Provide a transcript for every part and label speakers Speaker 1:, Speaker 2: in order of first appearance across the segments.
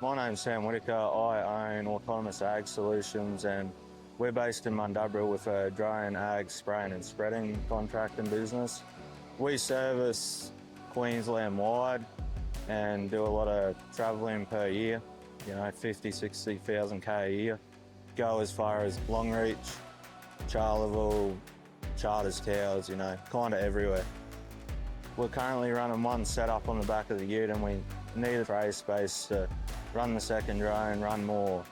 Speaker 1: My name's Sam Whitaker. I own Autonomous Ag Solutions and we're based in Mundubbera with a drone ag spraying and spreading contract and business. We service Queensland wide and do a lot of travelling per year, 50,000-60,000 K a year. Go as far as Longreach, Charleville, Charters Towers, kind of everywhere. We're currently running one setup on the back of the ute and we need a tray space to run the second drone, run more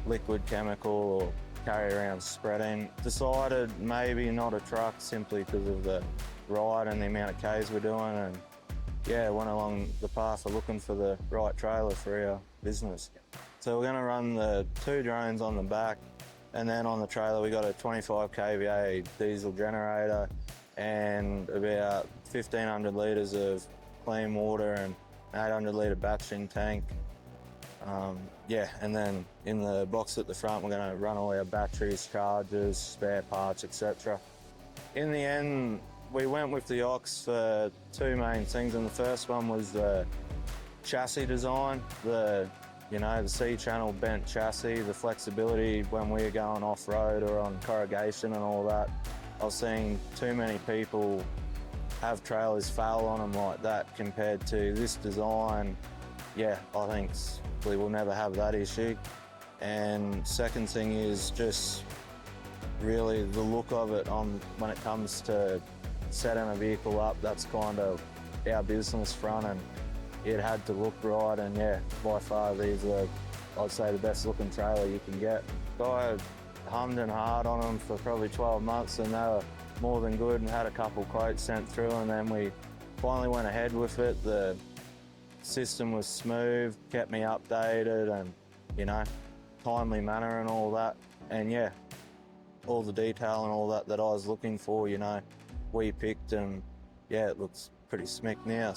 Speaker 1: liquid chemical or carry around spreading. Decided maybe not a truck simply because of the ride and the amount of Ks we're doing, and went along the path of looking for the right trailer for our business. So we're going to run the 2 drones on the back, and then on the trailer we got a 25 kVA diesel generator and about 1,500 litres of clean water and 800 litre batching tank. And then in the box at the front we're going to run all our batteries, chargers, spare parts, etc. In the end we went with the Ox for 2 main things, and the first one was the chassis design, the C-channel bent chassis, the flexibility when we were going off-road or on corrugation and all that. I was seeing too many people have trailers fail on them like that compared to this design. I think we will never have that issue. And second thing is just really the look of it when it comes to setting a vehicle up. That's kind of our business front, and it had to look right, and by far these are, I'd say, the best looking trailer you can get. I hummed and hard on them for probably 12 months and they were more than good, and had a couple quotes sent through, and then we finally went ahead with it. The system was smooth, kept me updated and, timely manner and all that. And all the detail and all that I was looking for, we picked, and it looks pretty smick now.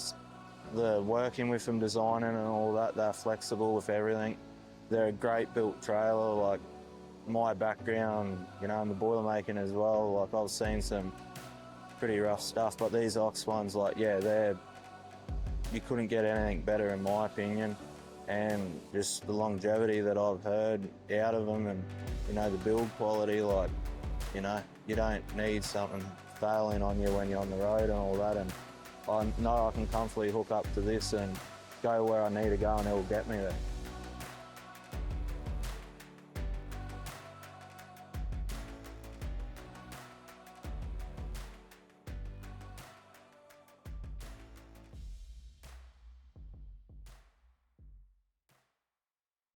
Speaker 1: The working with them, designing and all that, they're flexible with everything. They're a great built trailer. Like my background, in the boiler making as well, like I've seen some pretty rough stuff, but these Ox ones, you couldn't get anything better in my opinion. And just the longevity that I've heard out of them, and the build quality, you don't need something failing on you when you're on the road and all that. And I know I can comfortably hook up to this and go where I need to go, and it will get me there.